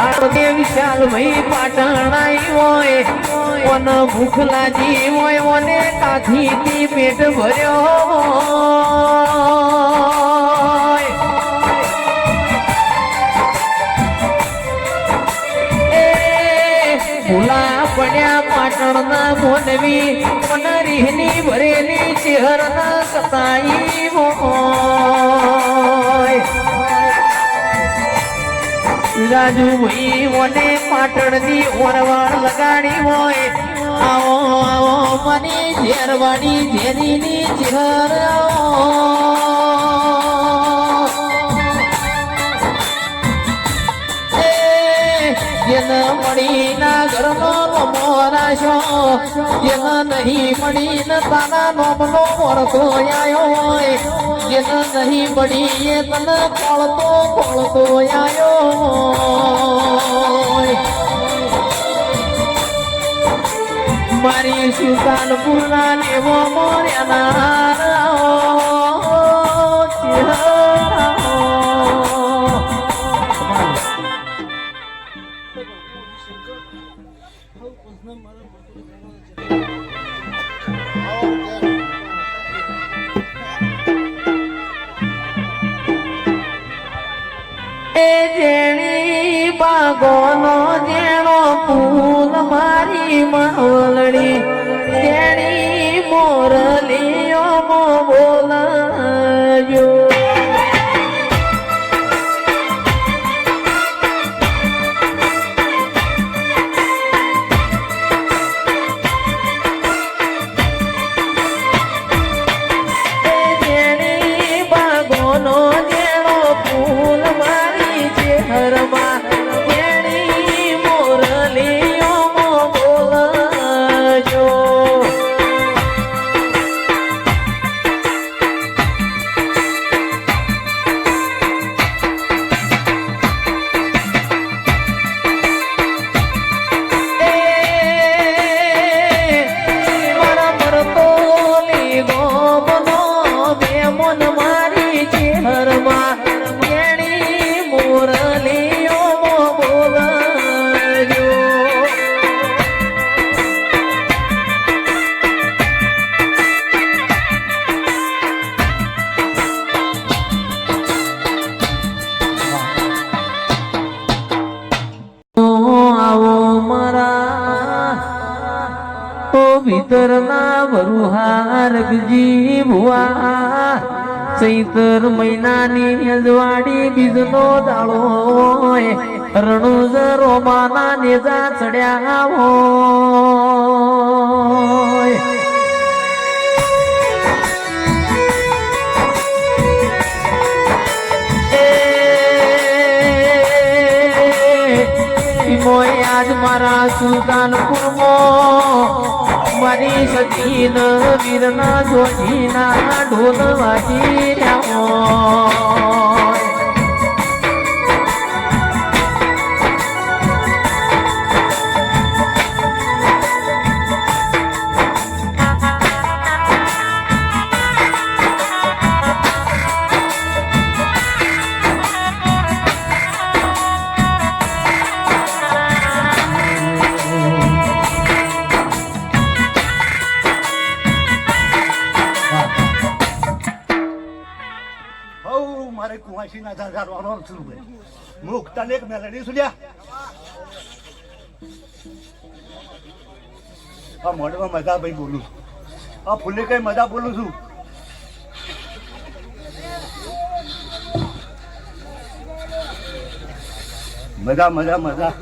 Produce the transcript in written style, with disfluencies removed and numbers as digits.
વિશાલ ભાઈ પાટણાઈ હોય કોન ભૂખ લાગી હોય મને કાથી પેટ ભર્યો ભૂલા પડ્યા પાટણના મોનવી મનરીની ભરેલી ચહેરના સતાઈ હોય રાજુ ભાઈ મને પાટણની ઓરવાડ લગાડી હોય આવો આવો મને ઝેરવાડી ઝેરીની ચહેર જેના મળીના ઘરનો મોરાશો જેના નહીં મળીને તારા નોમનો મોરતો આયો હોય જેના નહીં મળી એ તને કોળતો આયો હોય મારી સુલતાનપુરના લેવો મોર્યાના જેણી બાગોનો જેણો ફૂલ મારી માવલડી જેણી મોરલીઓ મો બોલાયો ભીતરના વરુહારગજી ભુવા ચૈતર મહિનાની અજવાડી બીજનો દાળો હોય રણુજ રોમાના નેજા ચડ્યા હોય આજ મારા સુલતાનપુરમાં મારી સતીન વીરના જોજીના ઢોલ વાજી રહ્યા મારે કુવાસી ના ધારવાનો છું મુખ તને એક મેલડી સુલ્યા આ મોઢમાં મજા ભાઈ બોલું આ ફૂલે કઈ મજા બોલું છું મજા મજા મજા